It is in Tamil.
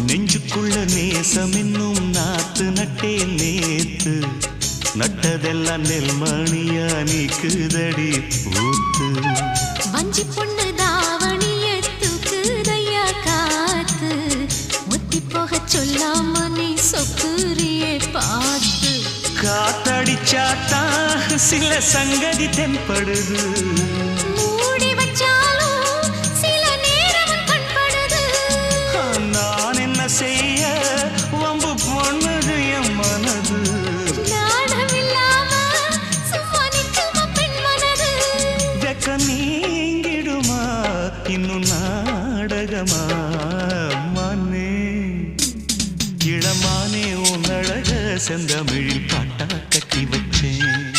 நெஞ்சுக்குள்ள நேசம் இன்னும் நாத்து நட்டே நேத்து நட்டதெல்லாம் நெல்மணியா நீக்குதடி பூத்து வஞ்சி பொண்ணு தாவணிய தூக்குதையா காத்து முத்தி போக சொல்லாம நீ சொக்குரியே பார்த்து காத்தடிச்சாத்தா சில சங்கதி தென்படுது மூடி வச்சாலும் சில நேரம் கண்படுது நான் என்ன செய்ய வம்பு பொண்ணுது என் மனது நாணம் இல்லாம சும்மா நிற்குமா பெண் மனது வெக்க நீங்கிடுமா இன்னும் நாடகமா மனே இளமானே உன் அழக செந்தமிழில் பாட்டா கட்டி வச்சேன்